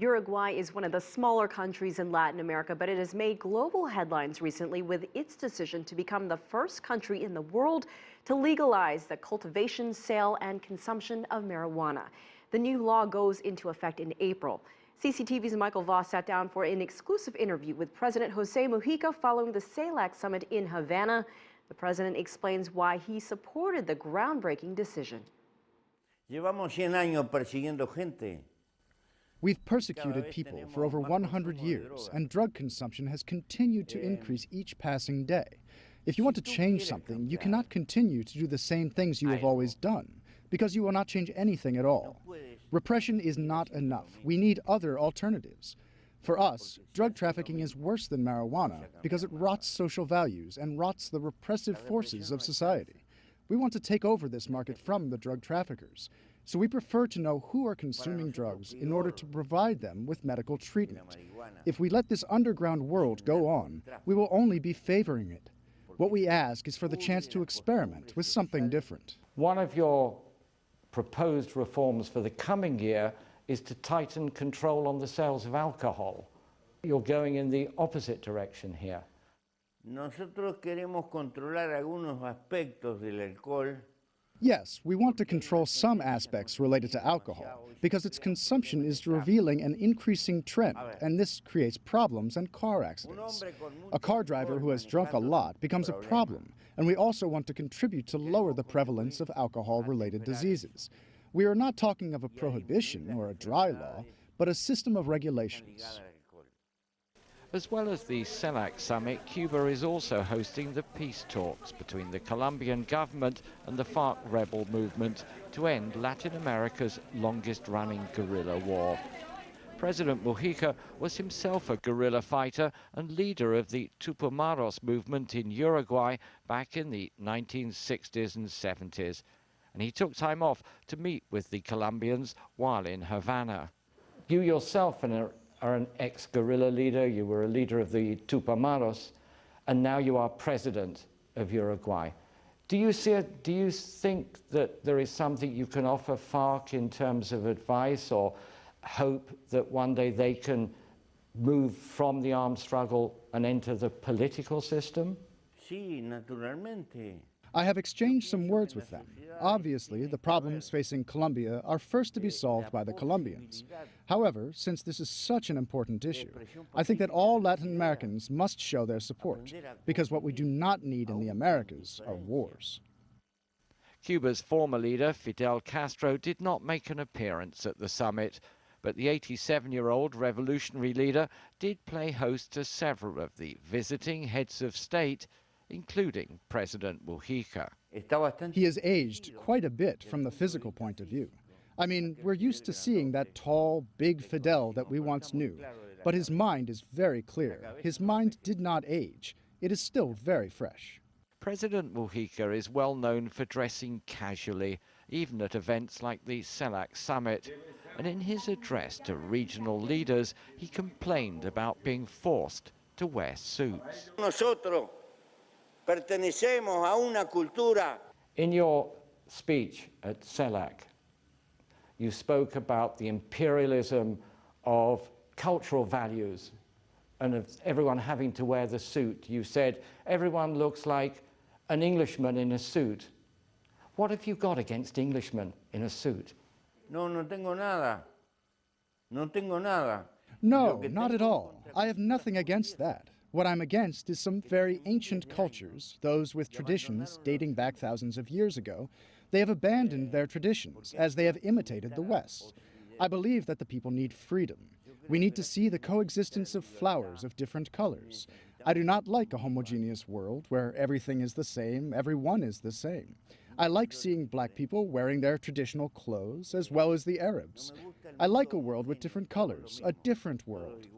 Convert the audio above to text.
Uruguay is one of the smaller countries in Latin America, but it has made global headlines recently with its decision to become the first country in the world to legalize the cultivation, sale, and consumption of marijuana. The new law goes into effect in April. CCTV's Michael Voss sat down for an exclusive interview with President Jose Mujica following the CELAC summit in Havana. The president explains why he supported the groundbreaking decision. Llevamos 100 años persiguiendo gente. We've persecuted people for over 100 years, and drug consumption has continued to increase each passing day. If you want to change something, you cannot continue to do the same things you have always done, because you will not change anything at all. Repression is not enough. We need other alternatives. For us, drug trafficking is worse than marijuana because it rots social values and rots the repressive forces of society. We want to take over this market from the drug traffickers. So we prefer to know who are consuming drugs in order to provide them with medical treatment. If we let this underground world go on, we will only be favoring it. What we ask is for the chance to experiment with something different. One of your proposed reforms for the coming year is to tighten control on the sales of alcohol. You're going in the opposite direction here. Nosotros queremos controlar algunos aspectos del alcohol. Yes, we want to control some aspects related to alcohol because its consumption is revealing an increasing trend, and this creates problems and car accidents. A car driver who has drunk a lot becomes a problem, and we also want to contribute to lower the prevalence of alcohol-related diseases. We are not talking of a prohibition or a dry law, but a system of regulations. As well as the CELAC summit, Cuba is also hosting the peace talks between the Colombian government and the FARC rebel movement to end Latin America's longest-running guerrilla war. President Mujica was himself a guerrilla fighter and leader of the Tupamaros movement in Uruguay back in the 1960s and 70s. And he took time off to meet with the Colombians while in Havana. You yourself are an ex-guerrilla leader, you were a leader of the Tupamaros, and now you are president of Uruguay. Do you think that there is something you can offer FARC in terms of advice or hope that one day they can move from the armed struggle and enter the political system? Sí, naturalmente. I have exchanged some words with them. Obviously, the problems facing Colombia are first to be solved by the Colombians. However, since this is such an important issue, I think that all Latin Americans must show their support, because what we do not need in the Americas are wars. Cuba's former leader, Fidel Castro, did not make an appearance at the summit, but the 87-year-old revolutionary leader did play host to several of the visiting heads of state, including President Mujica. He has aged quite a bit from the physical point of view. I mean, we're used to seeing that tall, big Fidel that we once knew, but his mind is very clear. His mind did not age. It is still very fresh. President Mujica is well known for dressing casually, even at events like the CELAC summit. And in his address to regional leaders, he complained about being forced to wear suits. Pertenecemos a una cultura. In your speech at CELAC, you spoke about the imperialism of cultural values and of everyone having to wear the suit. You said everyone looks like an Englishman in a suit. What have you got against Englishmen in a suit? No tengo nada. No tengo nada. No, not at all. I have nothing against that. What I'm against is some very ancient cultures, those with traditions dating back thousands of years ago. They have abandoned their traditions as they have imitated the West. I believe that the people need freedom. We need to see the coexistence of flowers of different colors. I do not like a homogeneous world where everything is the same, everyone is the same. I like seeing black people wearing their traditional clothes as well as the Arabs. I like a world with different colors, a different world.